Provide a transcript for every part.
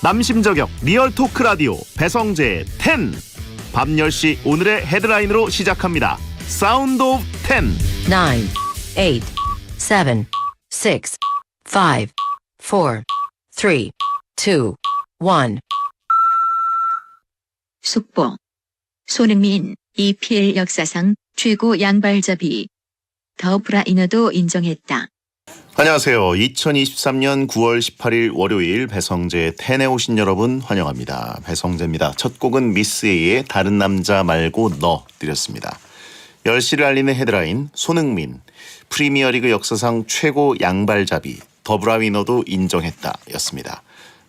남심저격 리얼 토크 라디오 배성재의 10. 밤 10시 오늘의 헤드라인으로 시작합니다. 사운드 오브 10. 9, 8, 7, 6, 5, 4, 3, 2, 1. 속보. 손흥민 EPL 역사상 최고 양발잡이. 더 브라이너도 인정했다. 안녕하세요. 2023년 9월 18일 월요일 배성재의 10에 오신 여러분 환영합니다. 배성재입니다. 첫 곡은 미스 A의 다른 남자 말고 너 드렸습니다. 10시를 알리는 헤드라인 손흥민 프리미어리그 역사상 최고 양발잡이 더브라이너도 인정했다 였습니다.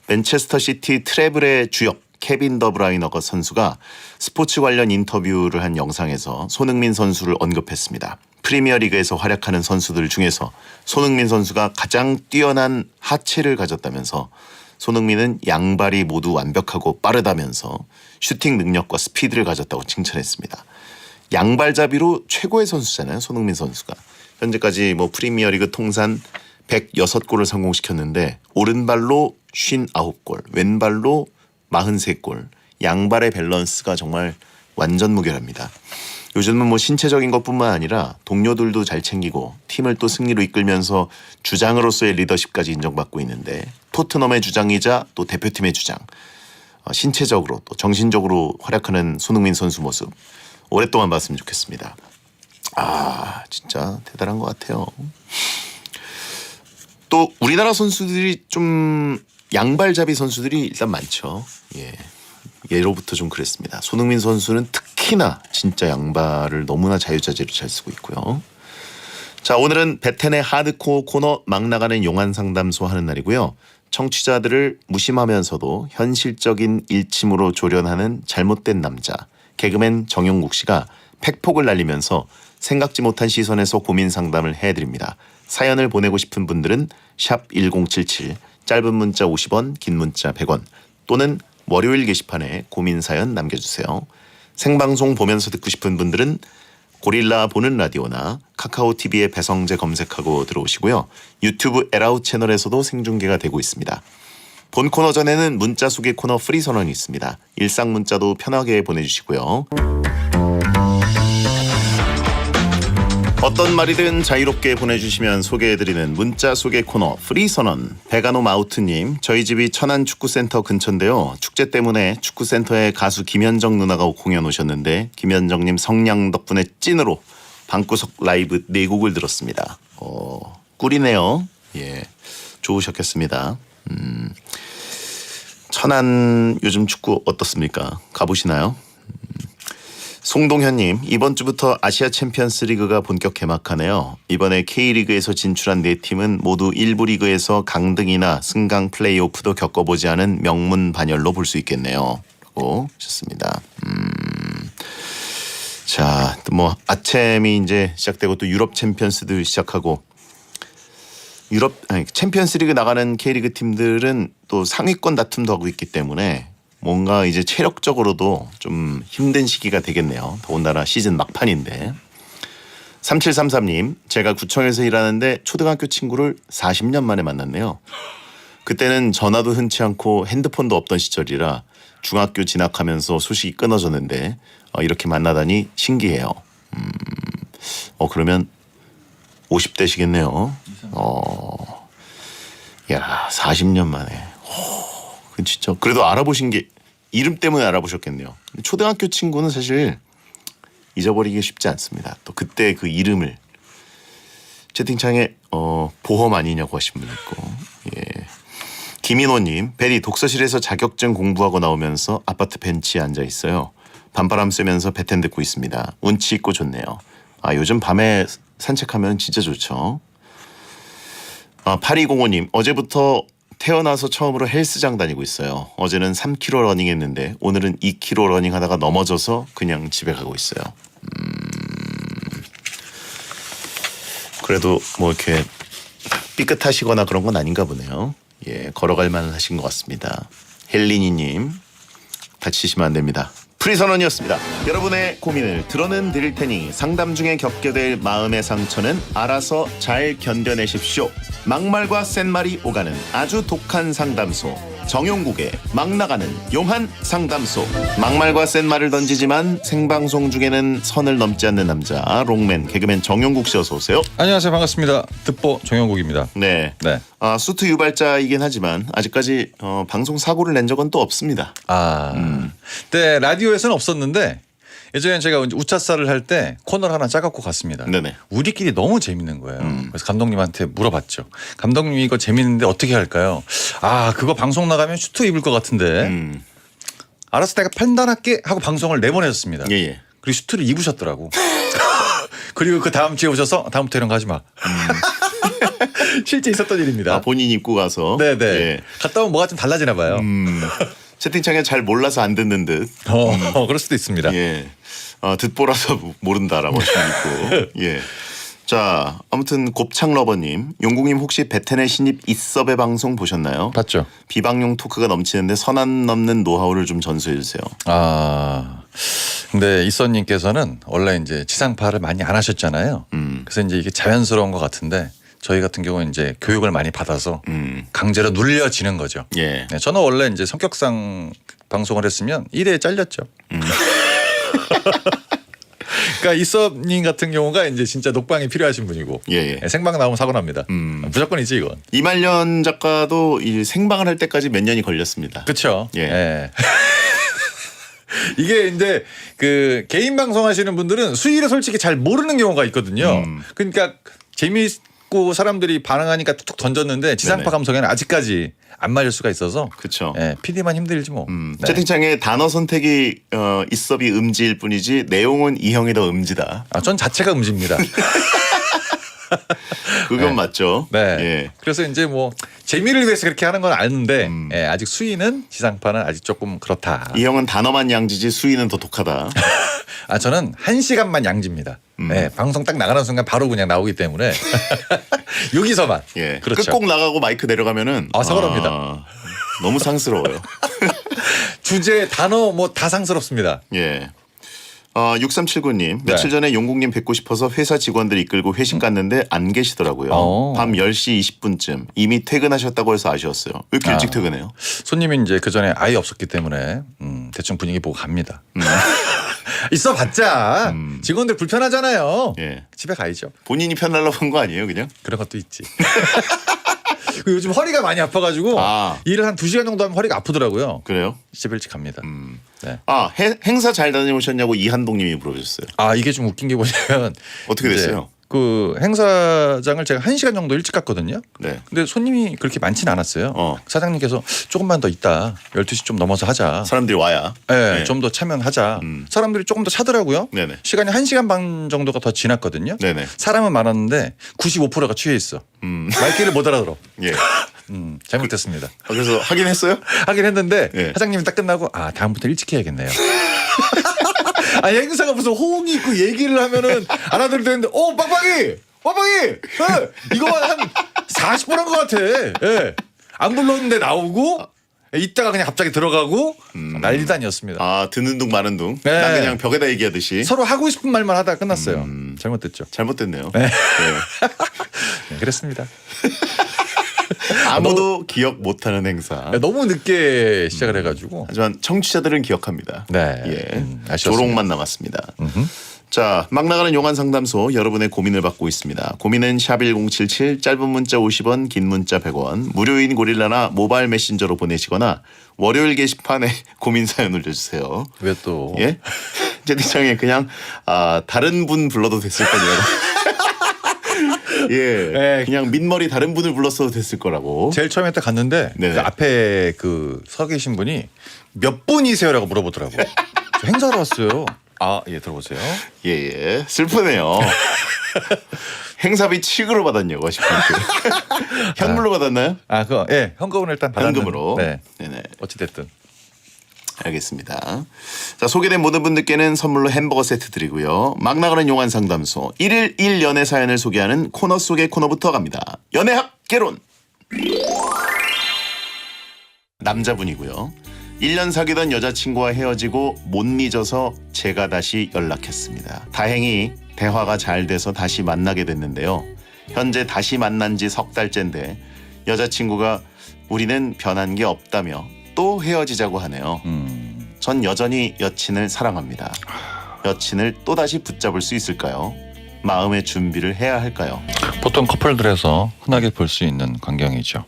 맨체스터 시티 트래블의 주역 케빈 더브라이너 선수가 스포츠 관련 인터뷰를 한 영상에서 손흥민 선수를 언급했습니다. 프리미어리그에서 활약하는 선수들 중에서 손흥민 선수가 가장 뛰어난 하체를 가졌다면서 손흥민은 양발이 모두 완벽하고 빠르다면서 슈팅 능력과 스피드를 가졌다고 칭찬했습니다. 양발잡이로 최고의 선수잖아요. 손흥민 선수가. 현재까지 프리미어리그 통산 106골을 성공시켰는데 오른발로 59골, 왼발로 43골. 양발의 밸런스가 정말 완전 무결합니다. 요즘은 신체적인 것뿐만 아니라 동료들도 잘 챙기고 팀을 또 승리로 이끌면서 주장으로서의 리더십까지 인정받고 있는데 토트넘의 주장이자 또 대표팀의 주장. 신체적으로 또 정신적으로 활약하는 손흥민 선수 모습 오랫동안 봤으면 좋겠습니다. 진짜 대단한 것 같아요. 또 우리나라 선수들이 좀 양발잡이 선수들이 일단 많죠. 예로부터 좀 그랬습니다. 손흥민 선수는 특히나 진짜 양발을 너무나 자유자재로 잘 쓰고 있고요. 자, 오늘은 베텐의 하드코어 코너 막 나가는 용한 상담소 하는 날이고요. 청취자들을 무심하면서도 현실적인 일침으로 조련하는 잘못된 남자 개그맨 정용국 씨가 팩폭을 날리면서 생각지 못한 시선에서 고민 상담을 해드립니다. 사연을 보내고 싶은 분들은 샵 1077 짧은 문자 50원 긴 문자 100원 또는 월요일 게시판에 고민 사연 남겨주세요. 생방송 보면서 듣고 싶은 분들은 고릴라 보는 라디오나 카카오TV에 배성재 검색하고 들어오시고요. 유튜브 에라우 채널에서도 생중계가 되고 있습니다. 본 코너 전에는 문자 소개 코너 프리 선언이 있습니다. 일상 문자도 편하게 보내주시고요. 어떤 말이든 자유롭게 보내주시면 소개해드리는 문자 소개 코너 프리 선언. 베가노 마우트님, 저희 집이 천안 축구센터 근처인데요. 축제 때문에 축구센터에 가수 김현정 누나가 공연 오셨는데 김현정님 성량 덕분에 찐으로 방구석 라이브 4곡을 들었습니다. 꿀이네요. 좋으셨겠습니다. 천안 요즘 축구 어떻습니까? 가보시나요? 송동현님, 이번 주부터 아시아 챔피언스 리그가 본격 개막하네요. 이번에 K리그에서 진출한 4팀은 모두 1부 리그에서 강등이나 승강 플레이오프도 겪어보지 않은 명문 반열로 볼 수 있겠네요. 라고 하셨습니다. 자, 또 아챔이 이제 시작되고 또 유럽 챔피언스도 시작하고 챔피언스 리그 나가는 K리그 팀들은 또 상위권 다툼도 하고 있기 때문에 뭔가 이제 체력적으로도 좀 힘든 시기가 되겠네요. 더군다나 시즌 막판인데. 3733님, 제가 구청에서 일하는데 초등학교 친구를 40년 만에 만났네요. 그때는 전화도 흔치 않고 핸드폰도 없던 시절이라 중학교 진학하면서 소식이 끊어졌는데 이렇게 만나다니 신기해요. 그러면 50대시겠네요. 야, 40년 만에. 진짜 그래도 알아보신 게 이름 때문에 알아보셨겠네요. 초등학교 친구는 사실 잊어버리기 쉽지 않습니다. 또 그때 그 이름을 채팅창에 보험 아니냐고 하신 분 있고. 김인호님, 베리 독서실에서 자격증 공부하고 나오면서 아파트 벤치에 앉아 있어요. 밤바람 쐬면서 배텐 듣고 있습니다. 운치 있고 좋네요. 요즘 밤에 산책하면 진짜 좋죠. 8205님, 어제부터 태어나서 처음으로 헬스장 다니고 있어요. 어제는 3km 러닝 했는데 오늘은 2km 러닝 하다가 넘어져서 그냥 집에 가고 있어요. 그래도 이렇게 삐끗하시거나 그런 건 아닌가 보네요. 걸어갈 만은 하신 것 같습니다. 헬리니님, 다치시면 안 됩니다. 프리선언이었습니다. 여러분의 고민을 들어는 드릴 테니 상담 중에 겪게 될 마음의 상처는 알아서 잘 견뎌내십시오. 막말과 센말이 오가는 아주 독한 상담소 정용국의 막 나가는 용한 상담소. 막말과 센 말을 던지지만 생방송 중에는 선을 넘지 않는 남자 롱맨 개그맨 정용국 씨 어서 오세요. 안녕하세요. 반갑습니다. 듣보 정영국입니다. 네. 네. 수트 유발자이긴 하지만 아직까지 방송 사고를 낸 적은 또 없습니다. 네, 라디오에서는 없었는데 예전에 제가 우차사를 할 때 코너를 하나 짜갖고 갔습니다. 네네. 우리끼리 너무 재밌는 거예요. 그래서 감독님한테 물어봤죠. 감독님 이거 재밌는데 어떻게 할까요? 그거 방송 나가면 슈트 입을 것 같은데 알아서 내가 판단할게 하고 방송을 4번 했었습니다. 그리고 슈트를 입으셨더라고. 그리고 그 다음 주에 오셔서 다음부터 이런 거 하지 마. 실제 있었던 일입니다. 본인 입고 가서. 네네. 예. 갔다 오면 뭐가 좀 달라지나 봐요. 채팅창에 잘 몰라서 안 듣는 듯. 그럴 수도 있습니다. 예. 듣보라서 모른다라고 하시고. 예. 자, 아무튼 곱창러버님, 용국님 혹시 베텐의 신입 이섭의 방송 보셨나요? 봤죠. 비방용 토크가 넘치는데 선 안 넘는 노하우를 좀 전수해 주세요. 근데 이선님께서는 원래 이제 지상파를 많이 안 하셨잖아요. 그래서 이제 이게 자연스러운 것 같은데 저희 같은 경우는 이제 교육을 많이 받아서 강제로 눌려지는 거죠. 예. 네, 저는 원래 이제 성격상 방송을 했으면 1회에 잘렸죠. 그러니까 이섭님 같은 경우가 이제 진짜 녹방이 필요하신 분이고 예. 네, 생방 나오면 사고 납니다. 무조건이지 이건. 이말년 작가도 이 생방을 할 때까지 몇 년이 걸렸습니다. 그렇죠. 예. 예. 이게 이제 그 개인 방송 하시는 분들은 수위를 솔직히 잘 모르는 경우가 있거든요. 그러니까 재미있고 사람들이 반응하니까 툭툭 던졌는데 지상파 네네. 감성에는 아직까지 안 맞을 수가 있어서 그렇죠. 예, PD만 힘들지 뭐. 네. 채팅창에 단어 선택이 이섭이 음지일 뿐이지 내용은 이형이 더 음지다. 전 자체가 음지입니다. 그건 네. 맞죠. 네. 예. 그래서 이제 뭐 재미를 위해서 그렇게 하는 건 아는데 예, 아직 수위는 지상파는 아직 조금 그렇다. 이 형은 단어만 양지지 수위는 더 독하다. 저는 1시간만 양지입니다. 예, 방송 딱 나가는 순간 바로 그냥 나오기 때문에 여기서만. 예. 그렇죠. 끝곡 나가고 마이크 내려가면은 사고납니다. 너무 상스러워요. 주제 단어 뭐 다 상스럽습니다. 예. 6379님 며칠 전에 용국님 뵙고 싶어서 회사 직원들 이끌고 회식 갔는데 안 계시더라고요. 밤 10시 20분쯤 이미 퇴근하셨다고 해서 아쉬웠어요. 왜 이렇게 일찍 퇴근해요? 손님이 이제 그 전에 아예 없었기 때문에 대충 분위기 보고 갑니다. 있어봤자 직원들 불편하잖아요. 예. 집에 가야죠. 본인이 편하려고 한 거 아니에요 그냥? 그런 것도 있지. 그리고 요즘 허리가 많이 아파가지고 일을 한 2시간 정도 하면 허리가 아프더라고요. 그래요? 집에 일찍 갑니다. 네. 행사 잘 다녀오셨냐고 이한동님이 물어보셨어요. 이게 좀 웃긴 게 뭐냐면 어떻게 됐어요? 그 행사장을 제가 1시간 정도 일찍 갔거든요. 네. 근데 손님이 그렇게 많지는 않았어요. 사장님께서 조금만 더 있다. 12시 좀 넘어서 하자. 사람들이 와야. 네, 네. 좀 더 차면하자. 사람들이 조금 더 차더라고요. 네네. 시간이 1시간 반 정도가 더 지났거든요. 네네. 사람은 많았는데 95%가 취해 있어. 말귀를 못 알아들어. 예. 잘못됐습니다. 그래서 하긴 했어요? 하긴 했는데 예. 사장님이 딱 끝나고 다음부터 일찍 해야겠네요. 행사가 무슨 호응이 있고 얘기를 하면은 알아들을 되는데 빵빵이 이거 한 40분 한 것 같아. 예. 안 불렀는데 나오고 이따가 그냥 갑자기 들어가고 난리도 아니었습니다. 듣는 둥 마는 둥. 네. 난 그냥 벽에다 얘기하듯이. 서로 하고 싶은 말만 하다가 끝났어요. 잘못됐죠. 잘못됐네요. 네. 네. 네, 그랬습니다. 아무도 기억 못하는 행사. 너무 늦게 시작을 해가지고. 하지만 청취자들은 기억합니다. 네. 예. 아쉬웠습니다. 조롱만 남았습니다. 자, 막 나가는 용한 상담소 여러분의 고민을 받고 있습니다. 고민은 샵1077 짧은 문자 50원 긴 문자 100원 무료인 고릴라나 모바일 메신저로 보내시거나 월요일 게시판에 고민 사연 올려주세요. 왜 또? 예? 채팅창에 그냥 다른 분 불러도 됐을 거냐고. 예, 네. 그냥 민머리 다른 분을 불렀어도 됐을 거라고. 제일 처음에 딱 갔는데 네네. 그 앞에 그 서 계신 분이 몇 분이세요라고 물어보더라고요. 저 행사로 왔어요. 예, 들어보세요. 예, 슬프네요. 행사비 칙으로 받았냐고 싶은 현물로 받았나요? 현금을 일단 받았는데. 현금으로. 네. 네네. 어찌됐든. 알겠습니다. 자, 소개된 모든 분들께는 선물로 햄버거 세트 드리고요. 막 나가는 용한 상담소 1일 1연애 사연을 소개하는 코너 속의 코너부터 갑니다. 연애학 개론. 남자분이고요. 1년 사귀던 여자친구와 헤어지고 못 잊어서 제가 다시 연락했습니다. 다행히 대화가 잘 돼서 다시 만나게 됐는데요. 현재 다시 만난 지 석 달째인데 여자친구가 우리는 변한 게 없다며 또 헤어지자고 하네요. 전 여전히 여친을 사랑합니다. 여친을 또다시 붙잡을 수 있을까요? 마음의 준비를 해야 할까요? 보통 커플들에서 흔하게 볼 수 있는 광경이죠.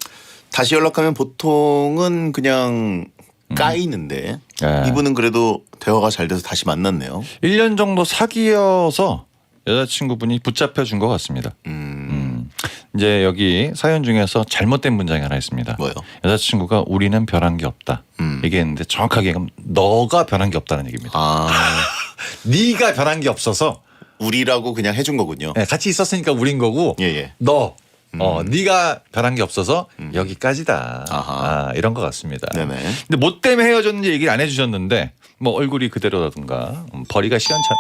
다시 연락하면 보통은 그냥 까이는데 예. 이분은 그래도 대화가 잘 돼서 다시 만났네요. 1년 정도 사귀어서 여자친구분이 붙잡혀 준 것 같습니다. 이제 여기 사연 중에서 잘못된 문장이 하나 있습니다. 뭐요? 여자친구가 우리는 변한 게 없다 얘기했는데 정확하게 그럼 너가 변한 게 없다는 얘기입니다. 아, 네가 변한 게 없어서 우리라고 그냥 해준 거군요. 네, 같이 있었으니까 우린 거고 예. 너 네가 변한 게 없어서 여기까지다. 아하. 이런 것 같습니다. 네네. 근데 뭐 때문에 헤어졌는지 얘기를 안 해주셨는데 뭐 얼굴이 그대로라든가 벌이가 시원찮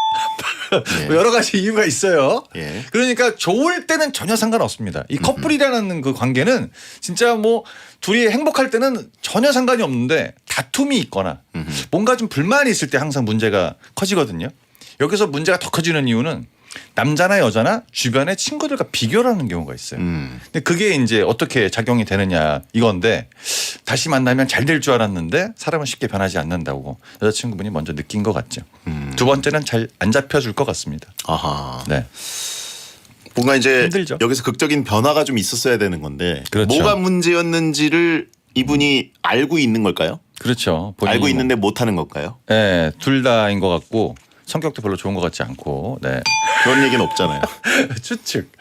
예. 뭐 여러 가지 이유가 있어요. 예. 그러니까 좋을 때는 전혀 상관없습니다. 이 커플이라는 그 관계는 진짜 뭐 둘이 행복할 때는 전혀 상관이 없는데 다툼이 있거나 뭔가 좀 불만이 있을 때 항상 문제가 커지거든요. 여기서 문제가 더 커지는 이유는 남자나 여자나 주변의 친구들과 비교를 하는 경우가 있어요. 근데 그게 이제 어떻게 작용이 되느냐 이건데 다시 만나면 잘 될 줄 알았는데 사람은 쉽게 변하지 않는다고 여자친구분이 먼저 느낀 것 같죠. 두 번째는 잘 안 잡혀줄 것 같습니다. 아하. 네. 뭔가 이제 힘들죠. 여기서 극적인 변화가 좀 있었어야 되는 건데 그렇죠. 뭐가 문제였는지를 이분이 알고 있는 걸까요? 그렇죠. 본인이 알고 뭐- 있는데 못하는 걸까요? 네, 둘 다인 것 같고 성격도 별로 좋은 것 같지 않고 네. 그런 얘기는 없잖아요. 추측.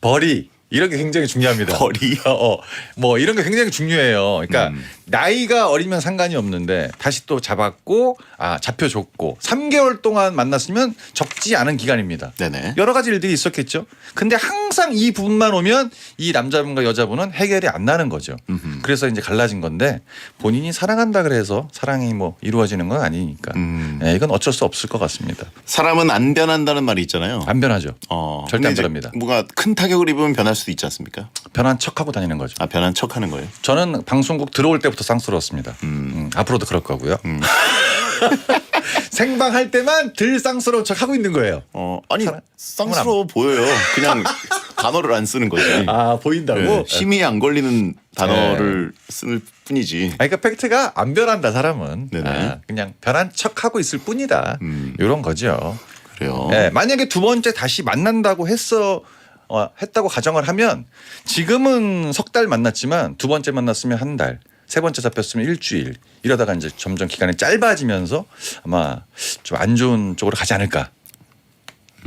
벌이 이런 게 굉장히 중요합니다. 벌이? 뭐 이런 게 굉장히 중요해요. 그러니까 나이가 어리면 상관이 없는데 다시 또 잡았고 잡혀줬고 3개월 동안 만났으면 적지 않은 기간입니다. 네네. 여러 가지 일들이 있었겠죠. 근데 항상 이 부분만 오면 이 남자분과 여자분은 해결이 안 나는 거죠. 그래서 이제 갈라진 건데 본인이 사랑한다 그래서 사랑이 뭐 이루어지는 건 아니니까 네, 이건 어쩔 수 없을 것 같습니다. 사람은 안 변한다는 말이 있잖아요. 안 변하죠. 절대 근데 안 이제 변합니다. 뭔가 큰 타격을 입으면 변할 수도 있지 않습니까? 변한 척하고 다니는 거죠. 변한 척하는 거예요. 저는 방송국 들어올 때부터 쌍스러웠습니다. 앞으로도 그럴 거고요. 생방할 때만 들 쌍스러운 척 하고 있는 거예요. 아니 쌍스러워 보여요. 그냥 단어를 안 쓰는 거지. 보인다고? 네, 힘이 안 걸리는 단어를 쓸 뿐이지. 그러니까 팩트가 안 변한다 사람은. 네네. 그냥 변한 척하고 있을 뿐이다. 이런 거죠. 그래요. 네, 만약에 두 번째 다시 만난다고 했다고 가정을 하면 지금은 석 달 만났지만 두 번째 만났으면 한 달, 세 번째 잡혔으면 일주일 이러다가 이제 점점 기간이 짧아지면서 아마 좀 안 좋은 쪽으로 가지 않을까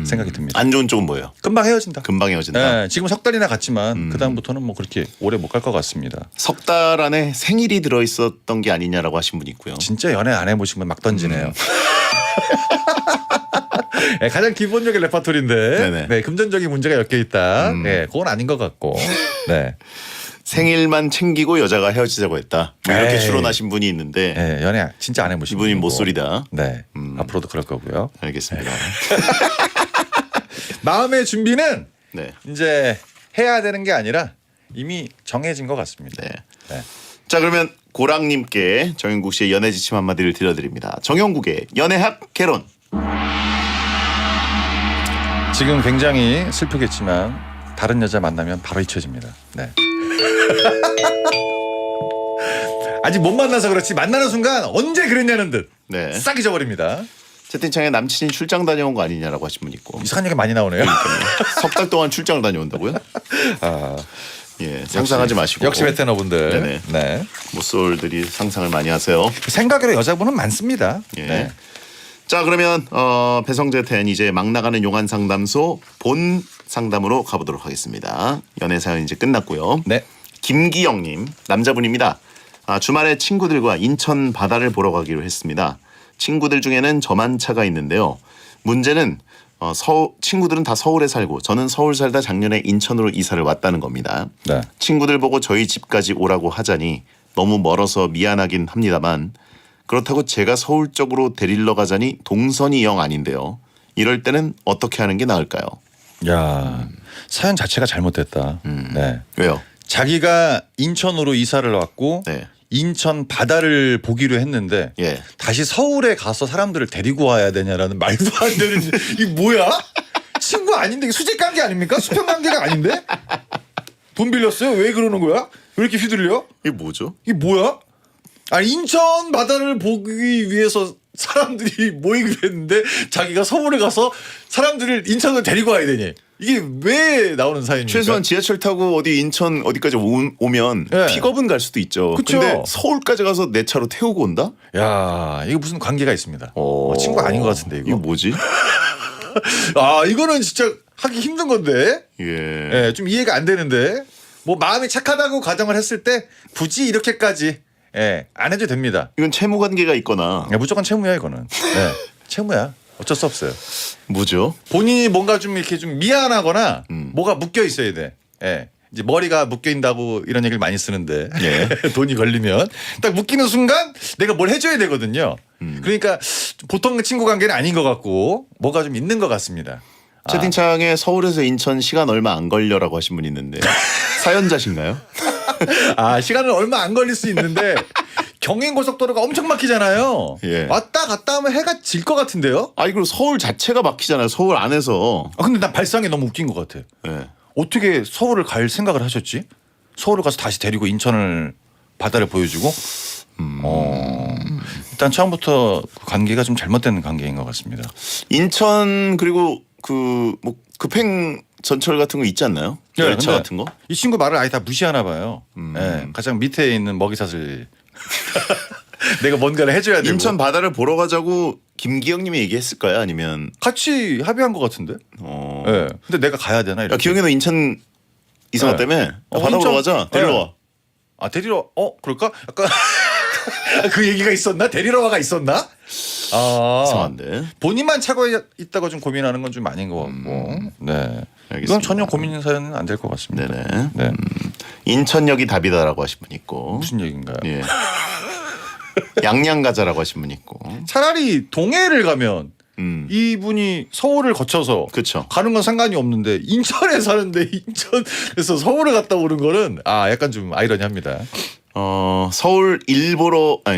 생각이 듭니다. 안 좋은 쪽은 뭐예요? 금방 헤어진다. 금방 헤어진다. 네, 지금 석 달이나 갔지만 그 다음부터는 뭐 그렇게 오래 못 갈 것 같습니다. 석 달 안에 생일이 들어 있었던 게 아니냐라고 하신 분이 있고요. 진짜 연애 안 해보신 분 막 던지네요. 네, 가장 기본적인 레파토리인데 네네. 네, 금전적인 문제가 엮여 있다. 네, 그건 아닌 것 같고. 네. 생일만 챙기고 여자가 헤어지자고 했다. 뭐 이렇게 에이. 추론하신 분이 있는데 네, 연애 진짜 안 해보신 이분이 분이고. 못소리다. 네, 앞으로도 그럴 거고요. 알겠습니다. 마음의 준비는 네. 이제 해야 되는 게 아니라 이미 정해진 것 같습니다. 네. 네. 자 그러면 고랑님께 정영국 씨의 연애 지침 한마디를 드려드립니다. 정영국의 연애학 개론. 지금 굉장히 슬프겠지만 다른 여자 만나면 바로 잊혀집니다. 네. 아직 못 만나서 그렇지 만나는 순간 언제 그랬냐는 듯 네. 싹 잊어버립니다. 채팅창에 남친이 출장 다녀온 거 아니냐라고 하신 분 있고 이상한 얘기 많이 나오네요. 석 달 동안 출장을 다녀온다고요? 예, 상상하지 마시고 역시 베테너분들. 네네. 네. 모쏠들이 상상을 많이 하세요. 생각외로 여자분은 많습니다. 예. 네. 자 그러면 배성재 텐 이제 막 나가는 용한 상담소 본 상담으로 가보도록 하겠습니다. 연애 사연 이제 끝났고요. 네. 김기영님 남자분입니다. 주말에 친구들과 인천 바다를 보러 가기로 했습니다. 친구들 중에는 저만 차가 있는데요. 문제는 친구들은 다 서울에 살고 저는 서울 살다 작년에 인천으로 이사를 왔다는 겁니다. 네. 친구들 보고 저희 집까지 오라고 하자니 너무 멀어서 미안하긴 합니다만 그렇다고 제가 서울 쪽으로 데리러 가자니 동선이 영 아닌데요. 이럴 때는 어떻게 하는 게 나을까요? 야 사연 자체가 잘못됐다. 네. 왜요? 자기가 인천으로 이사를 왔고 네. 인천 바다를 보기로 했는데 예. 다시 서울에 가서 사람들을 데리고 와야 되냐라는 말도 안 되는 이 뭐야? 친구 아닌데 이게 수직 관계 아닙니까? 수평 관계가 아닌데? 돈 빌렸어요? 왜 그러는 거야? 왜 이렇게 휘둘려? 이게 뭐죠? 이게 뭐야? 아니 인천 바다를 보기 위해서 사람들이 모이기로 했는데 자기가 서울에 가서 사람들을 인천으로 데리고 와야 되니 이게 왜 나오는 사연입니까? 최소한 지하철 타고 어디 인천 어디까지 오면 네. 픽업은 갈 수도 있죠. 그쵸. 근데 서울까지 가서 내 차로 태우고 온다? 야 이거 무슨 관계가 있습니다. 친구 아닌 것 같은데 이거. 이거 뭐지? 아 이거는 진짜 하기 힘든 건데. 예. 예, 좀 이해가 안 되는데 뭐 마음이 착하다고 가정을 했을 때 굳이 이렇게까지 안 해도 됩니다. 이건 채무 관계가 있거나 무조건 채무야 이거는. 채무야. 어쩔 수 없어요. 뭐죠? 본인이 뭔가 좀 이렇게 좀 미안하거나 뭐가 묶여 있어야 돼. 이제 머리가 묶여 있다고 이런 얘기를 많이 쓰는데 예. 돈이 걸리면 딱 묶이는 순간 내가 뭘 해줘야 되거든요. 그러니까 보통 친구 관계는 아닌 것 같고 뭐가 좀 있는 것 같습니다. 채팅창에 서울에서 인천 시간 얼마 안 걸려라고 하신 분 있는데 사연자신가요? 시간은 얼마 안 걸릴 수 있는데 경인고속도로가 엄청 막히잖아요. 예. 왔다 갔다 하면 해가 질 것 같은데요. 아니 그리고 서울 자체가 막히잖아요. 서울 안에서. 근데 난 발상이 너무 웃긴 것 같아. 예. 어떻게 서울을 갈 생각을 하셨지? 서울을 가서 다시 데리고 인천을 바다를 보여주고. 일단 처음부터 그 관계가 좀 잘못된 관계인 것 같습니다. 인천 그리고 그 뭐 급행 전철 같은 거 있지 않나요? 열차 근데 같은 거? 이 친구 말을 아예 다 무시하나 봐요. 가장 밑에 있는 먹이사슬. 내가 뭔가를 해줘야 되고. 인천 바다를 보러 가자고 김기영님이 얘기했을까요? 아니면 같이 합의한 것 같은데. 근데 내가 가야 되나 이렇게. 야 기영이 너 인천 이사가 네. 때문에 바다 인천- 보러 가자. 데려와. 데리러 그럴까? 약간 그 얘기가 있었나? 데리러 와가 있었나? 이상한데. 본인만 차고 있다고 좀 고민하는 건 좀 아닌 것 같고. 네. 알겠습니다. 이건 전혀 고민 사연은 안 될 것 같습니다. 네네. 네. 인천역이 답이다라고 하신 분 있고. 무슨 얘기인가요? 예. 양양 가자라고 하신 분 있고. 차라리 동해를 가면 이분이 서울을 거쳐서 그쵸. 가는 건 상관이 없는데 인천에 사는데 인천에서 서울을 갔다 오는 거는 약간 좀 아이러니합니다. 서울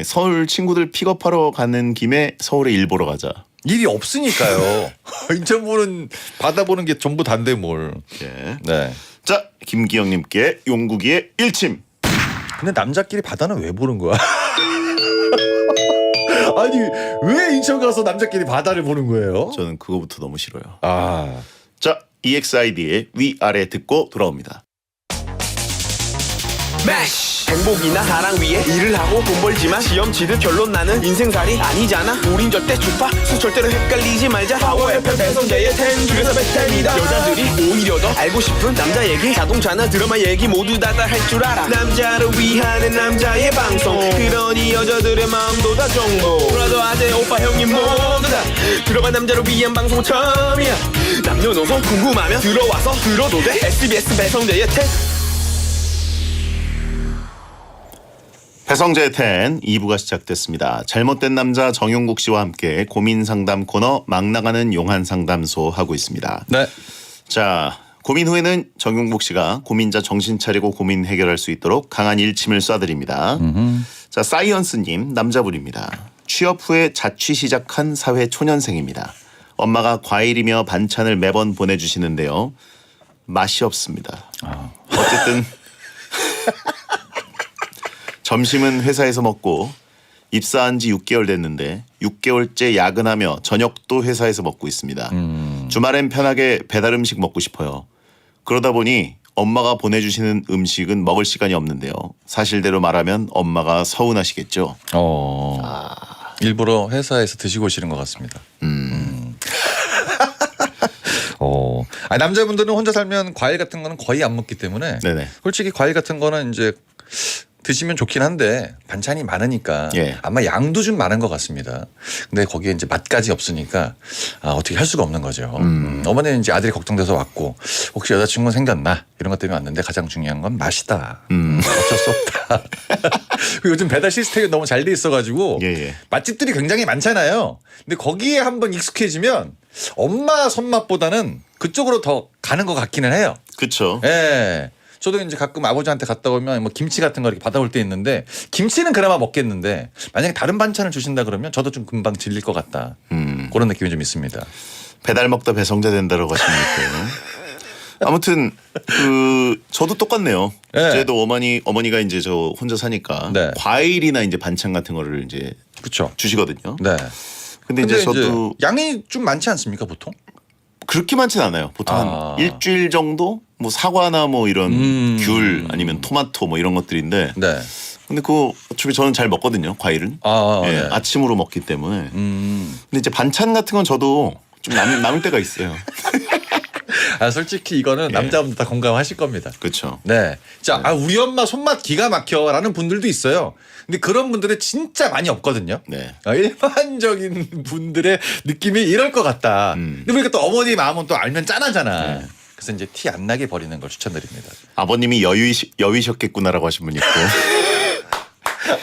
서울 친구들 픽업하러 가는 김에 서울에 일 보러 가자. 일이 없으니까요. 인천 보는 바다 보는 게 전부 단데 뭘. 예. 네. 자, 김기영님께 용국이의 일침. 근데 남자끼리 바다는 왜 보는 거야? 아니 왜 인천 가서 남자끼리 바다를 보는 거예요? 저는 그거부터 너무 싫어요. 자, EXID의 위아래 듣고 돌아옵니다. 매시 행복이나 사랑 위해 일을 하고 돈 벌지만 시험 치듯 결론 나는 인생살이 아니잖아. 우린 절대 주파수 절대로 헷갈리지 말자. 파워 FM 배성재의 10 중에서 100点이다. 여자들이 오히려 더 알고 싶은 남자 얘기, 자동차나 드라마 얘기 모두 다 할 줄 알아. 남자를 위한 남자의 방송, 그러니 여자들의 마음도 다 정보. 브라더 아재 오빠 형님 모두 다 들어봐. 남자를 위한 방송 처음이야. 남녀노소 궁금하면 들어와서 들어도 돼. SBS 배성재의 10. 배성재의 10 2부가 시작됐습니다. 잘못된 남자 정용국 씨와 함께 고민 상담 코너 막 나가는 용한 상담소 하고 있습니다. 네. 자, 고민 후에는 정용국 씨가 고민자 정신 차리고 고민 해결할 수 있도록 강한 일침을 쏴드립니다. 자, 사이언스님 남자분입니다. 취업 후에 자취 시작한 사회 초년생입니다. 엄마가 과일이며 반찬을 매번 보내주시는데요. 맛이 없습니다. 어쨌든 점심은 회사에서 먹고 입사한 지 6개월 됐는데 6개월째 야근하며 저녁도 회사에서 먹고 있습니다. 주말엔 편하게 배달 음식 먹고 싶어요. 그러다 보니 엄마가 보내주시는 음식은 먹을 시간이 없는데요. 사실대로 말하면 엄마가 서운하시겠죠. 일부러 회사에서 드시고 오시는 것 같습니다. 남자분들은 혼자 살면 과일 같은 거는 거의 안 먹기 때문에 네네. 솔직히 과일 같은 거는 이제 드시면 좋긴 한데 반찬이 많으니까 예. 아마 양도 좀 많은 것 같습니다. 근데 거기에 이제 맛까지 없으니까 어떻게 할 수가 없는 거죠. 어머니는 이제 아들이 걱정돼서 왔고 혹시 여자친구 생겼나 이런 것 때문에 왔는데 가장 중요한 건 맛이다. 어쩔 수 없다. 요즘 배달 시스템이 너무 잘 돼 있어가지고 예. 맛집들이 굉장히 많잖아요. 근데 거기에 한번 익숙해지면 엄마 손맛보다는 그쪽으로 더 가는 것 같기는 해요. 그렇죠. 예. 저도 이제 가끔 아버지한테 갔다 오면 뭐 김치 같은 거 이렇게 받아올 때 있는데 김치는 그나마 먹겠는데 만약에 다른 반찬을 주신다 그러면 저도 좀 금방 질릴 것 같다. 그런 느낌이 좀 있습니다. 배달 먹다 배성재 된다고 하시는 거 아무튼 저도 똑같네요. 네. 저도 어머니가 이제 저 혼자 사니까 네. 과일이나 이제 반찬 같은 거를 이제 그렇죠. 주시거든요. 네. 근데 이제 저도 양이 좀 많지 않습니까 보통? 그렇게 많지는 않아요. 보통 아. 한 일주일 정도 뭐 사과나 뭐 이런 귤 아니면 토마토 뭐 이런 것들인데 네. 근데 그거 어차피 저는 잘 먹거든요. 과일은. 예, 네. 아침으로 먹기 때문에. 근데 이제 반찬 같은 건 저도 좀 남을 때가 있어요. 솔직히 이거는 남자분들 다 공감하실 겁니다. 그렇죠. 네. 자, 우리 엄마 손맛 기가 막혀라는 분들도 있어요. 근데 그런 분들은 진짜 많이 없거든요. 네. 일반적인 분들의 느낌이 이럴 것 같다. 근데 우리가 또 어머니 마음은 또 알면 짠하잖아. 그래서 이제 티 안 나게 버리는 걸 추천드립니다. 아버님이 여위셨겠구나라고 하신 분이 있고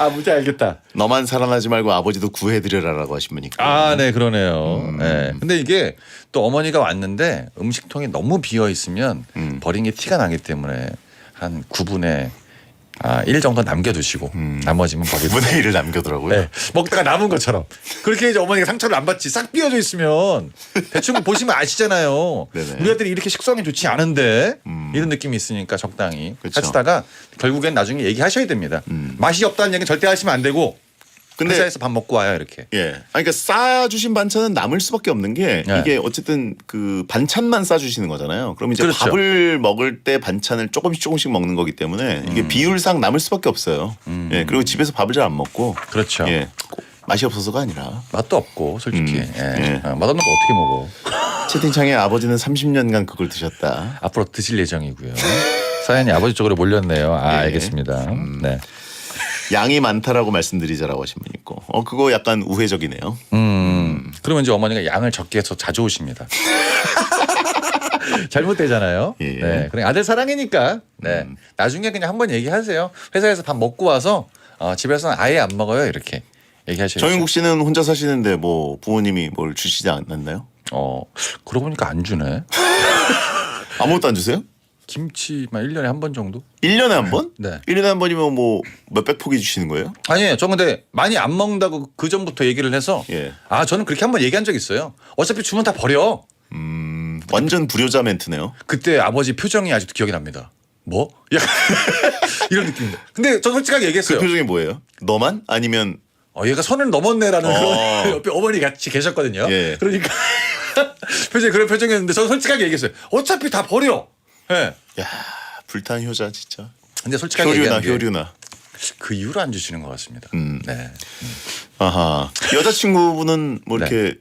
뭔지 알겠다. 너만 살아나지 말고 아버지도 구해드려라라고 하신 분이 있고 네, 그러네요. 네. 근데 이게 또 어머니가 왔는데 음식통이 너무 비어 있으면 버린 게 티가 나기 때문에 한 9분의 1 정도 남겨두시고 나머지는 버리고 9분의 1을 남겨두라고요. 네. 먹다가 남은 것처럼 그렇게 이제 어머니가 상처를 안 받지 싹 비어져 있으면 대충 보시면 아시잖아요. 네네. 우리 아들이 이렇게 식성이 좋지 않은데 이런 느낌이 있으니까 적당히 그쵸. 하시다가 결국엔 나중에 얘기하셔야 됩니다. 맛이 없다는 얘기는 절대 하시면 안 되고 근데 회사에서 밥 먹고 와요 이렇게. 예. 그러니까 싸주신 반찬은 남을 수밖에 없는 게 네. 이게 어쨌든 그 반찬만 싸주시는 거잖아요. 그럼 이제 그렇죠. 밥을 먹을 때 반찬을 조금씩 먹는 거기 때문에 이게 비율상 남을 수밖에 없어요. 예. 그리고 집에서 밥을 잘 안 먹고 그렇죠. 예. 맛이 없어서가 아니라 맛도 없고 솔직히 예. 맛없는 거 어떻게 먹어. 채팅창에 아버지는 30년간 그걸 드셨다. 앞으로 드실 예정이고요. 사연이 아버지 쪽으로 몰렸네요. 알겠습니다. 네. 양이 많다라고 말씀드리자라고 하신 분 있고 그거 약간 우회적이네요. 그러면 이제 어머니가 양을 적게 해서 자주 오십니다. 잘못되잖아요. 예. 네. 그래 아들 사랑이니까. 네. 나중에 그냥 한번 얘기하세요. 회사에서 밥 먹고 와서 집에서는 아예 안 먹어요. 이렇게 얘기하시죠. 정영국 씨는 혼자 사시는데 뭐 부모님이 뭘 주시지 않았나요? 그러고 보니까 안 주네. 아무것도 안 주세요? 김치만 1년에 한 번 정도? 1년에 한 번? 네. 1년에 한 번이면 뭐 몇백 포기 주시는 거예요? 아니에요. 저 근데 많이 안 먹는다고 그 전부터 얘기를 해서 예. 저는 그렇게 한번 얘기한 적 있어요. 어차피 주면 다 버려. 완전 불효자 멘트네요. 그때 아버지 표정이 아직도 기억이 납니다. 뭐? 약간 이런 느낌인데. 근데 저 솔직하게 그 얘기했어요. 표정이 뭐예요? 너만? 아니면 얘가 선을 넘었네라는 어. 그런 옆에 어머니 같이 계셨거든요. 예. 그러니까 표정이 그런 표정이었는데 저는 솔직하게 얘기했어요. 어차피 다 버려. 예. 야 불탄 효자 진짜. 근데 솔직하게 효류나 얘기하는 게 효류나. 그 이유로 안 주시는 것 같습니다. 네. 아하. 여자친구분은 뭐 네. 이렇게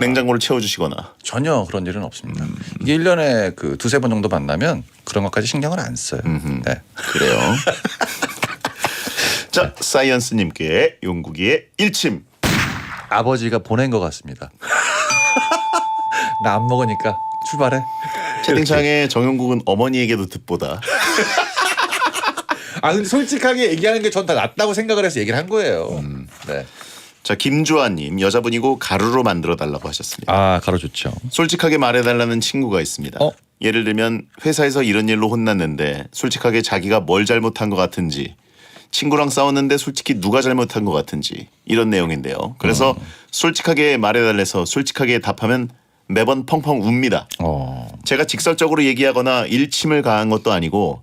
냉장고를 채워주시거나. 전혀 그런 일은 없습니다. 이게 1년에 그 두세 번 정도 만나면 그런 것까지 신경을 안 써요. 네. 그래요. 자 사이언스님께 용국이의 일침. 아버지가 보낸 것 같습니다. 나 안 먹으니까 출발해. 채팅창에 정용국은 어머니에게도 듣보다. 근데 솔직하게 얘기하는 게 전 다 낫다고 생각을 해서 얘기를 한 거예요. 네. 자 김주아님 여자분이고 가루로 만들어 달라고 하셨습니다. 가로 좋죠. 솔직하게 말해달라는 친구가 있습니다. 예를 들면 회사에서 이런 일로 혼났는데 솔직하게 자기가 뭘 잘못한 것 같은지 친구랑 싸웠는데 솔직히 누가 잘못한 것 같은지 이런 내용인데요. 그래서 솔직하게 말해달래서 솔직하게 답하면 매번 펑펑 웁니다. 제가 직설적으로 얘기하거나 일침을 가한 것도 아니고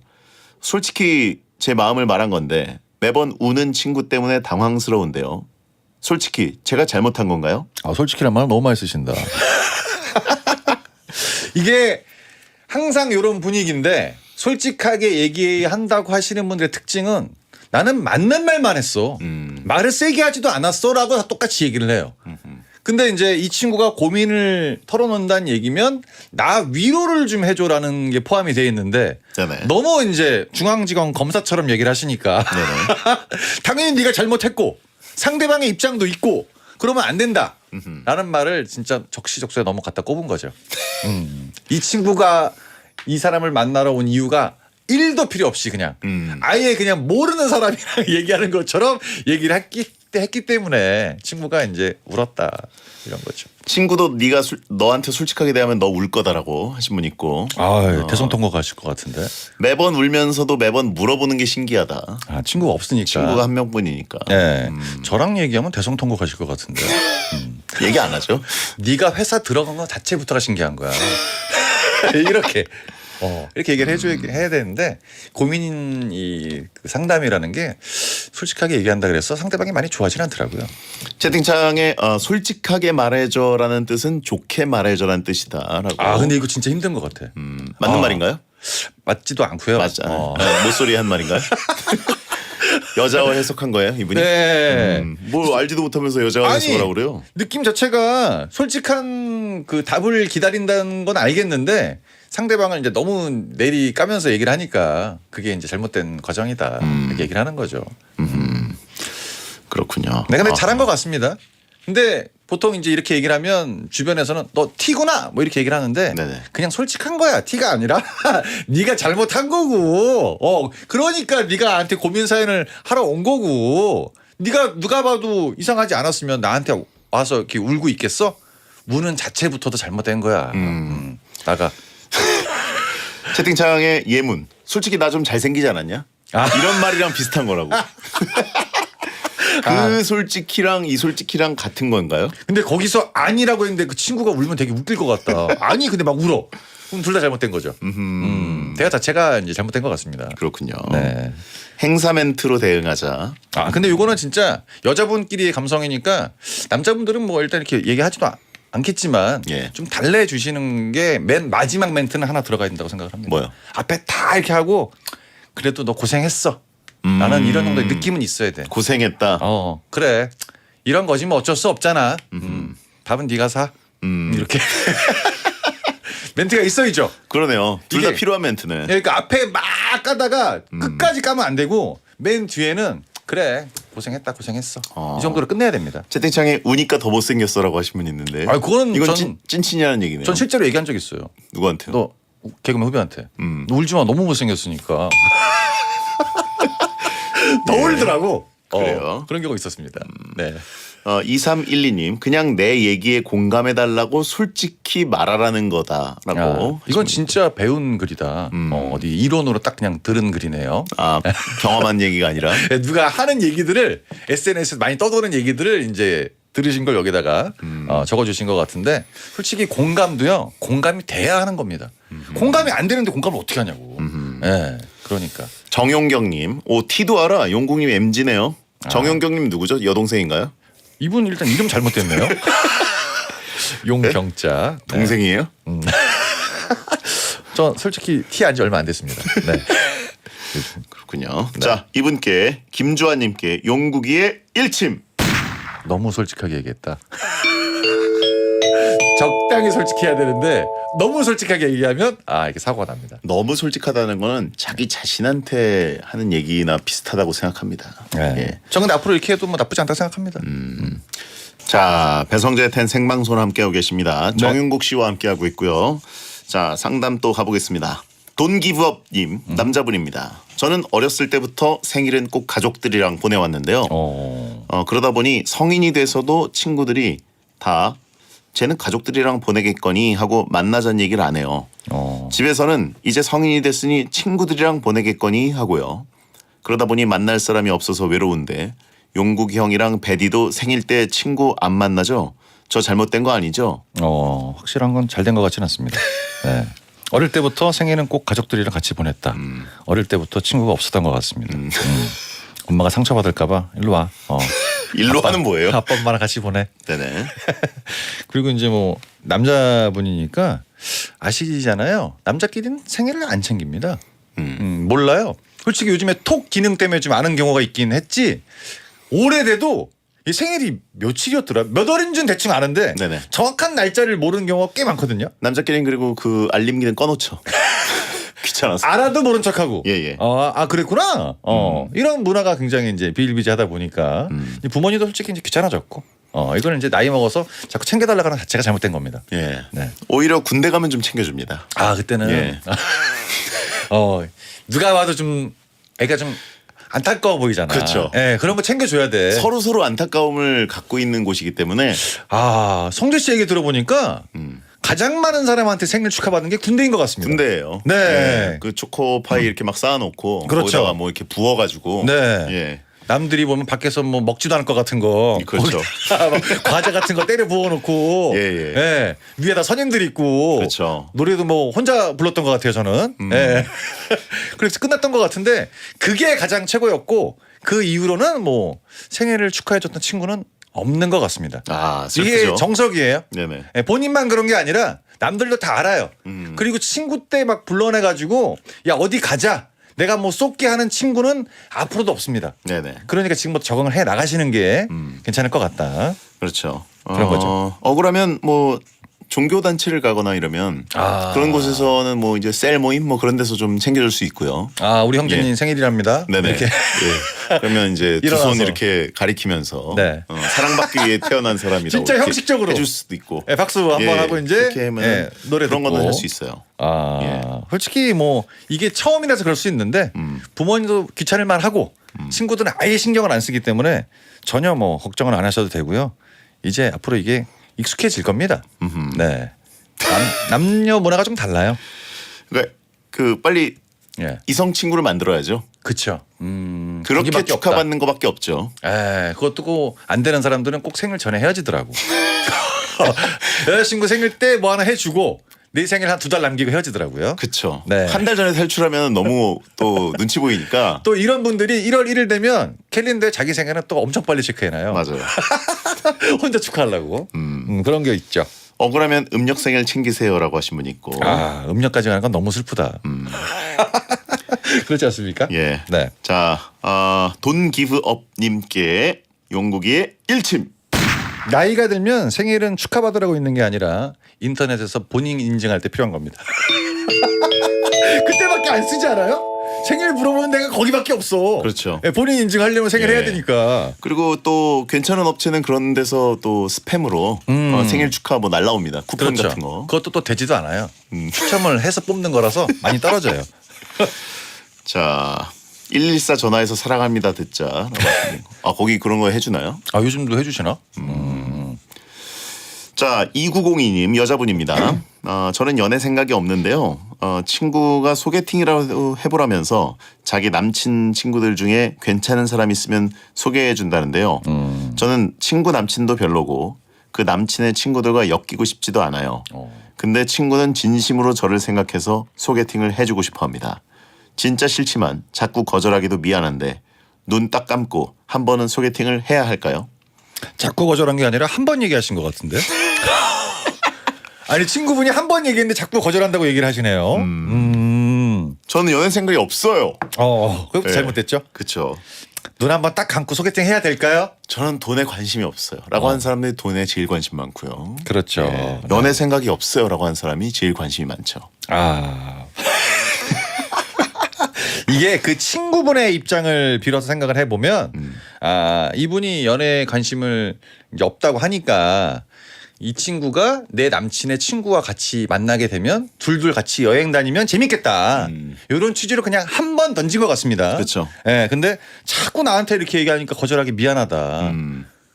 솔직히 제 마음을 말한 건데 매번 우는 친구 때문에 당황스러운데요. 솔직히 제가 잘못한 건가요? 솔직히란 말 너무 많이 쓰신다. 이게 항상 이런 분위기인데 솔직하게 얘기한다고 하시는 분들의 특징은 나는 맞는 말만 했어. 말을 세게 하지도 않았어라고 다 똑같이 얘기를 해요. 근데 이제 이 친구가 고민을 털어놓는다는 얘기면 나 위로를 좀 해줘라는 게 포함이 돼 있는데 네네. 너무 이제 중앙지검 검사처럼 얘기를 하시니까 당연히 네가 잘못했고 상대방의 입장도 있고 그러면 안 된다 라는 말을 진짜 적시적소에 너무 갖다 꼽은 거죠. 이 친구가 이 사람을 만나러 온 이유가 1도 필요 없이 그냥 아예 그냥 모르는 사람이랑 얘기하는 것처럼 얘기를 했기 때문에 친구가 이제 울었다 이런 거죠. 친구도 네가 너한테 솔직하게 대하면 너 울 거다라고 하신 분 있고 대성 통과 가실 것 같은데. 매번 울면서도 매번 물어보는 게 신기하다. 친구가 없으니까. 친구가 한 명뿐이니까. 네. 저랑 얘기하면 대성 통과 가실 것 같은데. 얘기 안 하죠? 네가 회사 들어간 것 자체부터가 신기한 거야. 이렇게. 이렇게 얘기를 해야 되는데 고민인 그 상담이라는 게 솔직하게 얘기한다 그래서 상대방이 많이 좋아하진 않더라고요. 채팅창에 솔직하게 말해줘라는 뜻은 좋게 말해줘라는 뜻이다라고. 아 근데 이거 진짜 힘든 것 같아. 맞는 말인가요? 맞지도 않고요. 맞아. 모쏠이 한 말인가요? 여자어 해석한 거예요, 이분이? 네. 뭘 알지도 못하면서 여자어 해석하라고 그래요? 느낌 자체가 솔직한 그 답을 기다린다는 건 알겠는데 상대방을 이제 너무 내리 까면서 얘기를 하니까 그게 이제 잘못된 과정이다. 이렇게 얘기를 하는 거죠. 그렇군요. 네, 근데 잘한 것 같습니다. 근데 보통 이제 이렇게 얘기를 하면 주변에서는 너 티구나 뭐 이렇게 얘기를 하는데 네네. 그냥 솔직한 거야. 티가 아니라 네가 잘못한 거고. 그러니까 네가 나한테 고민 사연을 하러 온 거고. 네가 누가 봐도 이상하지 않았으면 나한테 와서 이렇게 울고 있겠어? 우는 자체부터도 잘못된 거야. 나가. 채팅창에 예문. 솔직히 나 좀 잘생기지 않았냐? 이런 말이랑 비슷한 거라고. 그 솔직히랑 이 솔직히랑 같은 건가요? 근데 거기서 아니라고 했는데 그 친구가 울면 되게 웃길 것 같다. 아니 근데 막 울어. 그럼 둘 다 잘못된 거죠. 대화 자체가 이제 잘못된 것 같습니다. 그렇군요. 네. 행사 멘트로 대응하자. 근데 이거는 진짜 여자분끼리의 감성이니까 남자분들은 뭐 일단 이렇게 얘기하지도 않겠지만 예. 좀 달래 주시는 게 맨 마지막 멘트는 하나 들어가야 된다고 생각을 합니다. 뭐요? 앞에 다 이렇게 하고 그래도 너 고생했어. 나는 이런 정도의 느낌은 있어야 돼. 고생했다. 그래. 이런 거지 뭐 어쩔 수 없잖아. 밥은 네가 사. 이렇게 멘트가 있어야죠. 그러네요. 둘 다 이게- 필요한 멘트네. 그러니까 앞에 막 까다가 끝까지 까면 안 되고 맨 뒤에는 그래 고생했다 고생했어 이 정도로 끝내야 됩니다. 채팅창에 우니까 더 못생겼어라고 하신 분 있는데. 그거는 이건 전- 찐친이라는 얘기네요. 전 실제로 얘기한 적 있어요. 누구한테요? 너 개그맨 후배한테 너 울지 마 너무 못생겼으니까 더 울더라고. 그래요? 그런 경우가 있었습니다. 네. 2312님 그냥 내 얘기에 공감해달라고 솔직히 말하라는 거다라고. 이건 진짜 배운 글이다. 어디 이론으로 딱 그냥 들은 글이네요. 경험한 얘기가 아니라. 누가 하는 얘기들을 SNS에 많이 떠도는 얘기들을 이제 들으신 걸 여기다가 적어주신 것 같은데 솔직히 공감도요. 공감이 돼야 하는 겁니다. 공감이 안 되는데 공감을 어떻게 하냐고. 네, 그러니까. 정용경님, 티도 알아. 용국님 MG네요. 정용경님 누구죠? 여동생인가요? 이분 일단 이름 잘못됐네요. 용경자. 네. 동생이에요? 저 솔직히 티 안지 얼마 안 됐습니다. 네. 그렇군요. 자, 이분께 김주환님께 용국이의 일침. 너무 솔직하게 얘기했다. 적당히 솔직해야 되는데 너무 솔직하게 얘기하면 이게 사고가 납니다. 너무 솔직하다는 거는 자기 자신한테 하는 얘기나 비슷하다고 생각합니다. 네. 예. 저 근데 앞으로 이렇게 해도 뭐 나쁘지 않다고 생각합니다. 자, 배성재 텐 생방송 함께하고 계십니다. 네. 정윤국 씨와 함께하고 있고요. 자, 상담 또 가보겠습니다. 돈기브업님 남자분입니다. 저는 어렸을 때부터 생일은 꼭 가족들이랑 보내왔는데요. 그러다 보니 성인이 돼서도 친구들이 다 쟤는 가족들이랑 보내겠거니 하고 만나자는 얘기를 안 해요. 집에서는 이제 성인이 됐으니 친구들이랑 보내겠거니 하고요. 그러다 보니 만날 사람이 없어서 외로운데 용국이 형이랑 베디도 생일 때 친구 안 만나죠? 저 잘못된 거 아니죠? 확실한 건 잘 된 것 같지는 않습니다. 네. 어릴 때부터 생일은 꼭 가족들이랑 같이 보냈다. 어릴 때부터 친구가 없었던 것 같습니다. 엄마가 상처받을까봐 일로 와. 일로 하는 뭐예요? 아빠 엄마랑 같이 보내. 네네. 그리고 이제 뭐 남자분이니까 아시잖아요. 남자끼리는 생일을 안 챙깁니다. 몰라요. 솔직히 요즘에 톡 기능 때문에 좀 아는 경우가 있긴 했지. 오래돼도 이 생일이 며칠이었더라. 몇 월인지는 대충 아는데 네네. 정확한 날짜를 모르는 경우가 꽤 많거든요. 남자끼리는 그리고 그 알림 기능 꺼놓죠. 귀찮아서. 알아도 모른 척하고. 예. 그랬구나. 이런 문화가 굉장히 이제 비일비재하다 보니까 이제 부모님도 솔직히 이제 귀찮아졌고. 이거는 이제 나이 먹어서 자꾸 챙겨달라고 하는 자체가 잘못된 겁니다. 예. 네. 오히려 군대 가면 좀 챙겨줍니다. 그때는 예. 누가 봐도 좀 애가 좀 안타까워 보이잖아. 그렇죠. 예, 그런 거 챙겨줘야 돼. 서로 안타까움을 갖고 있는 곳이기 때문에. 성재 씨 얘기 들어보니까 가장 많은 사람한테 생일 축하받는 게 군대인 것 같습니다. 군대예요. 네. 예. 그 초코파이 이렇게 막 쌓아놓고 그렇죠. 거기다가 뭐 이렇게 부어가지고. 네. 예. 남들이 보면 밖에서 뭐 먹지도 않을 것 같은 거. 그렇죠. 거기다가 막 과자 같은 거 때려 부어놓고. 예. 위에다 선임들이 있고. 그렇죠. 노래도 뭐 혼자 불렀던 것 같아요 저는. 예. 그래서 끝났던 것 같은데 그게 가장 최고였고 그 이후로는 뭐 생일을 축하해줬던 친구는 없는 것 같습니다. 아, 이게 슬프죠. 정석이에요. 네네. 예, 본인만 그런 게 아니라 남들도 다 알아요. 그리고 친구 때 막 불러내가지고 야 어디 가자. 내가 뭐 쏟게 하는 친구는 앞으로도 없습니다. 네네. 그러니까 지금부터 적응을 해 나가시는 게 괜찮을 것 같다. 그렇죠. 그런 거죠. 억울하면 뭐 종교 단체를 가거나 이러면 아. 그런 곳에서는 뭐 이제 셀 모임 뭐 그런 데서 좀 챙겨줄 수 있고요. 아 우리 형제님 예. 생일이랍니다. 네네. 이렇게 예. 그러면 이제 두 손 일어나서. 이렇게 가리키면서 네. 사랑받기 위해 태어난 사람이라고 진짜 이렇게 형식적으로. 해줄 수도 있고. 예, 박수 한번 예, 하고 이제 이렇게 하면 예, 노래 그런 듣고. 거는 할 수 있어요. 아, 예. 솔직히 뭐 이게 처음이라서 그럴 수 있는데 부모님도 귀찮을 만하고 친구들은 아예 신경을 안 쓰기 때문에 전혀 뭐 걱정을 안 하셔도 되고요. 이제 앞으로 이게 익숙해질 겁니다. 네. 남녀 문화가 좀 달라요. 그러니까 그 빨리 예. 이성 친구를 만들어야죠. 그렇죠. 그렇게 거기밖에 없다. 축하받는 것밖에 없죠. 에, 그것도 꼭 안 되는 사람들은 꼭 생일 전에 헤어지더라고. 여자친구 생일 때 뭐 하나 해주고 내 생일 한 2달 남기고 헤어지더라고요. 그렇죠. 네. 한 달 전에 탈출하면 너무 또 눈치 보이니까. 또 이런 분들이 1월 1일 되면 캘린더에 자기 생일은 또 엄청 빨리 체크해놔요. 맞아요. 혼자 축하하려고. 그런 게 있죠. 억울하면 음력 생일 챙기세요라고 하신 분이 있고. 아, 음력까지 가는 건 너무 슬프다. 그렇지 않습니까? 예. 네. 자, 돈 기브업님께 용국이의 일침. 나이가 들면 생일은 축하받으라고 있는 게 아니라 인터넷에서 본인 인증할 때 필요한 겁니다. 그때밖에 안 쓰지 않아요? 생일 물어보는 데가 거기밖에 없어. 그렇죠. 예, 본인 인증하려면 생일 예. 해야 되니까. 그리고 또 괜찮은 업체는 그런 데서 또 스팸으로 생일 축하 뭐 날라옵니다. 쿠폰 그렇죠. 같은 거. 그것도 또 되지도 않아요. 추첨을 해서 뽑는 거라서 많이 떨어져요. 자, 114 전화해서 사랑합니다 듣자. 아, 거기 그런 거 해주나요? 아, 요즘도 해주시나? 자, 2902님 여자분입니다. 저는 연애 생각이 없는데요. 친구가 소개팅이라도 해보라면서 자기 남친 친구들 중에 괜찮은 사람 있으면 소개해 준다는데요. 저는 친구 남친도 별로고 그 남친의 친구들과 엮이고 싶지도 않아요. 근데 친구는 진심으로 저를 생각해서 소개팅을 해주고 싶어 합니다. 진짜 싫지만 자꾸 거절하기도 미안한데 눈 딱 감고 한 번은 소개팅을 해야 할까요? 자꾸 거절한 게 아니라 한 번 얘기하신 것 같은데. 아니 친구분이 한 번 얘기했는데 자꾸 거절한다고 얘기를 하시네요. 저는 연애 생각이 없어요. 그것도 네. 잘못됐죠. 그렇죠. 눈 한번 딱 감고 소개팅 해야 될까요? 저는 돈에 관심이 없어요. 라고 하는 사람들이 돈에 제일 관심 많고요. 그렇죠. 네. 연애 생각이 없어요. 라고 하는 사람이 제일 관심이 많죠. 아. 이게 그 친구분의 입장을 빌어서 생각을 해보면 아 이분이 연애에 관심을 이제 없다고 하니까 이 친구가 내 남친의 친구와 같이 만나게 되면 둘둘 같이 여행 다니면 재밌겠다. 이런 취지로 그냥 한 번 던진 것 같습니다. 그렇죠. 예, 근데 자꾸 나한테 이렇게 얘기하니까 거절하기 미안하다.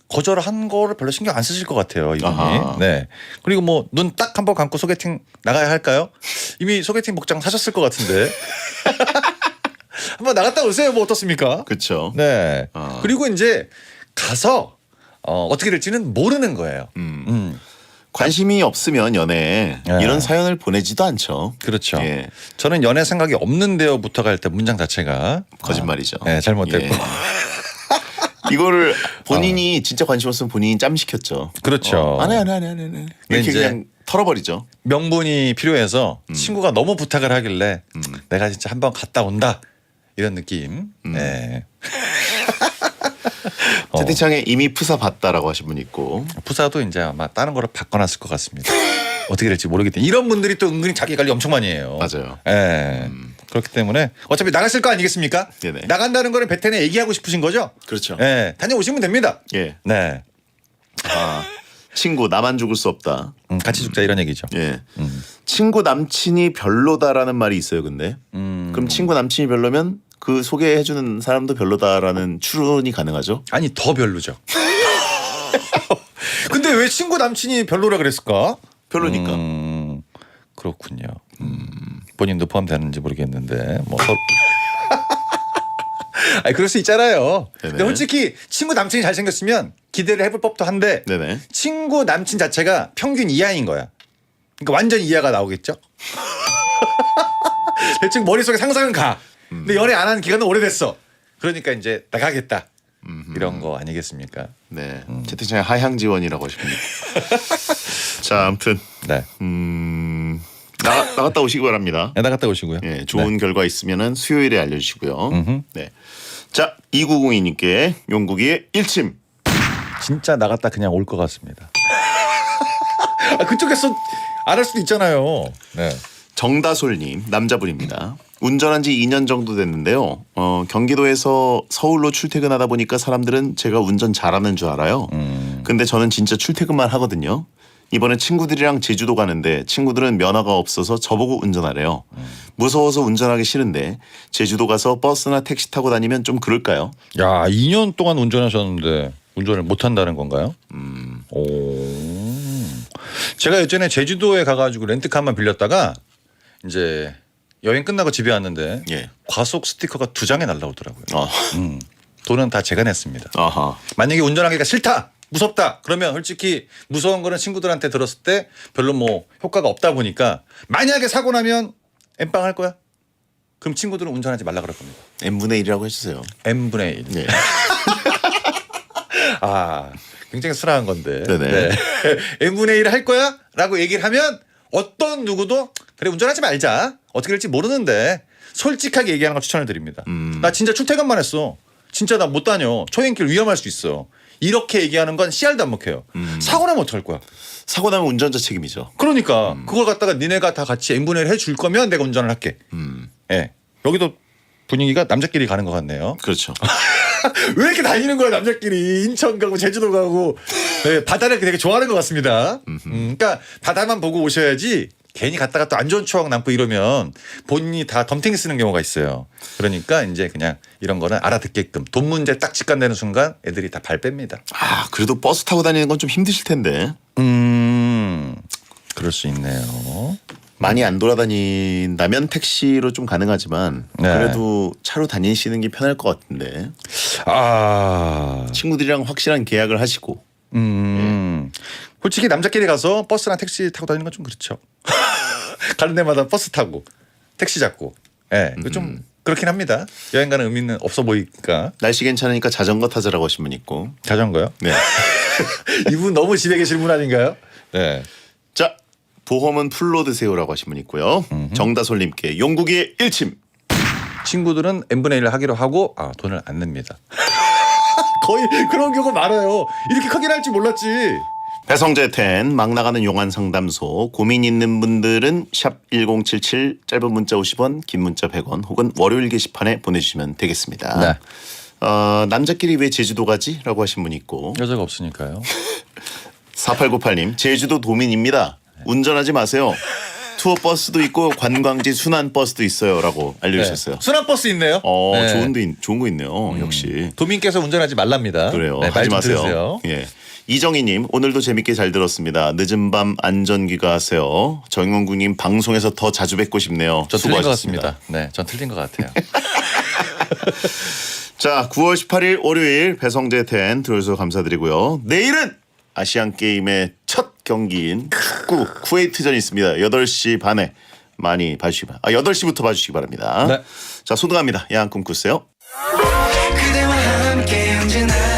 거절한 거를 별로 신경 안 쓰실 것 같아요, 이분이. 아하. 네. 그리고 뭐 눈 딱 한 번 감고 소개팅 나가야 할까요? 이미 소개팅 복장 사셨을 것 같은데. 한번 나갔다 오세요. 뭐 어떻습니까? 그렇죠. 네. 아. 그리고 이제 가서 어떻게 될지는 모르는 거예요. 관심이 없으면 연애에 네. 이런 사연을 보내지도 않죠. 그렇죠. 예. 저는 연애 생각이 없는데요부터 갈 때 문장 자체가 거짓말이죠. 네, 잘못됐고. 예. 이거를 본인이 진짜 관심 없으면 본인이 짬 시켰죠. 그렇죠. 안 해. 이렇게 이제 그냥 털어버리죠. 명분이 필요해서 친구가 너무 부탁을 하길래 내가 진짜 한번 갔다 온다 이런 느낌. 네. 채팅창에 이미 프사 봤다라고 하신 분 있고. 부사도 이제 아마 다른 거를 바꿔놨을 것 같습니다. 어떻게 될지 모르기 때문에 이런 분들이 또 은근히 자기 관리 엄청 많이 해요. 맞아요. 예. 그렇기 때문에 어차피 나갔을 거 아니겠습니까? 네네. 나간다는 거를 베텐에 얘기하고 싶으신 거죠? 그렇죠. 예. 다녀오시면 됩니다. 예. 네. 친구 나만 죽을 수 없다. 같이 죽자 이런 얘기죠. 예. 친구 남친이 별로다라는 말이 있어요. 근데 그럼 친구 남친이 별로면 그 소개해주는 사람도 별로다라는 추론이 가능하죠. 아니 더 별로죠. 근데 왜 친구 남친이 별로라 그랬을까? 별로니까. 그렇군요. 본인도 포함되는지 모르겠는데 뭐 아니 그럴 수 있잖아요. 네네. 근데 솔직히 친구 남친이 잘생겼으면 기대를 해볼 법도 한데 네네. 친구 남친 자체가 평균 이하인 거야. 그러니까 완전 이하가 나오겠죠. 대충 머릿속에 상상은 가. 근데 연애 안 한 기간은 오래됐어. 그러니까 이제 나가겠다. 이런 거 아니겠습니까? 네. 채팅창에 하향 지원이라고 하십니다. 자, 아무튼 네. 나갔다 오시기 바랍니다. 나갔다 오시고요. 예, 좋은 결과 있으면은 수요일에 알려주시고요. 음흠. 네. 자, 2902님께 용국이의 일침. 진짜 나갔다 그냥 올 것 같습니다. 아, 그쪽에서 안 할 수도 있잖아요. 네. 정다솔님 남자분입니다. 운전한 지 2년 정도 됐는데요. 경기도에서 서울로 출퇴근하다 보니까 사람들은 제가 운전 잘하는 줄 알아요. 근데 저는 진짜 출퇴근만 하거든요. 이번에 친구들이랑 제주도 가는데 친구들은 면허가 없어서 저보고 운전하래요. 무서워서 운전하기 싫은데 제주도 가서 버스나 택시 타고 다니면 좀 그럴까요? 야, 2년 동안 운전하셨는데 운전을 못 한다는 건가요? 오. 제가 예전에 제주도에 가가지고 렌트카만 빌렸다가 이제 여행 끝나고 집에 왔는데 예. 과속 스티커가 2장에 날라오더라고요. 어. 돈은 다 제가 냈습니다. 아하. 만약에 운전하기가 싫다, 무섭다 그러면 솔직히 무서운 거는 친구들한테 들었을 때 별로 뭐 효과가 없다 보니까 만약에 사고 나면 엠빵 할 거야? 그럼 친구들은 운전하지 말라 그럴 겁니다. n분의 1이라고 해주세요. n분의 1. 네. 아, 굉장히 순화한 건데. 네네. 네. n분의 1 할 거야? 라고 얘기를 하면 어떤 누구도 그래 운전하지 말자. 어떻게 될지 모르는데 솔직하게 얘기하는 걸 추천을 드립니다. 나 진짜 출퇴근만 했어. 진짜 나 못 다녀. 초행길 위험할 수 있어. 이렇게 얘기하는 건 씨알도 안 먹혀요. 사고 나면 어떡할 거야? 사고 나면 운전자 책임이죠. 그러니까 그걸 갖다가 니네가 다 같이 n분의 1 해줄 거면 내가 운전을 할게. 예. 여기도 분위기가 남자끼리 가는 것 같네요. 그렇죠. 왜 이렇게 다니는 거야 남자끼리. 인천 가고 제주도 가고. 네, 바다를 되게 좋아하는 것 같습니다. 그러니까 바다만 보고 오셔야지 괜히 갔다가 또 안 좋은 추억 남고 이러면 본인이 다 덤탱이 쓰는 경우가 있어요. 그러니까 이제 그냥 이런 거는 알아듣게끔 돈 문제 딱 직관되는 순간 애들이 다 발 뺍니다. 아, 그래도 버스 타고 다니는 건 좀 힘드실 텐데. 그럴 수 있네요. 많이 안 돌아다닌다면 택시로 좀 가능하지만 네. 그래도 차로 다니시는 게 편할 것 같은데. 아, 친구들이랑 확실한 계약을 하시고. 솔직히 남자끼리 가서 버스나 택시 타고 다니는 건 좀 그렇죠. 가는 데마다 버스 타고 택시 잡고. 예, 네, 좀 그렇긴 합니다. 여행 가는 의미는 없어 보이니까. 날씨 괜찮으니까 자전거 타자라고 하신 분 있고. 자전거요? 네. 이분 너무 집에 계실 분 아닌가요? 네. 자, 보험은 풀로 드세요라고 하신 분 있고요. 정다솔님께 용국이의 일침. 친구들은 n분의 1을 하기로 하고 돈을 안 냅니다. 거의 그런 경우 많아요. 이렇게 크게 날 줄 몰랐지. 배성재 텐 막 나가는 용안 상담소 고민 있는 분들은 샵 1077 짧은 문자 50원 긴 문자 100원 혹은 월요일 게시판에 보내주시면 되겠습니다. 네. 남자끼리 왜 제주도 가지? 라고 하신 분이 있고 여자가 없으니까요. 4898님 제주도 도민입니다. 운전하지 마세요. 투어 버스도 있고 관광지 순환 버스도 있어요라고 알려주셨어요. 네. 순환 버스 있네요. 네. 좋은 거 있네요. 역시. 도민께서 운전하지 말랍니다. 그래요. 네, 하지 말 좀 마세요. 들으세요. 예. 이정희님 오늘도 재밌게 잘 들었습니다. 늦은 밤 안전귀가 하세요. 정영구님 방송에서 더 자주 뵙고 싶네요. 전 틀린 것 수고하셨습니다. 같습니다. 네, 전 틀린 것 같아요. 자, 9월 18일 월요일 배성재 텐 들어주셔서 감사드리고요. 내일은 아시안 게임의 첫 경기인 축구 쿠웨이트전이 있습니다. 8시 반에 많이 봐주시기 바랍니다. 8시부터 봐주시기 바랍니다. 네. 자, 소등합니다. 야한 꿈 꾸세요. 그대와 함께 언제나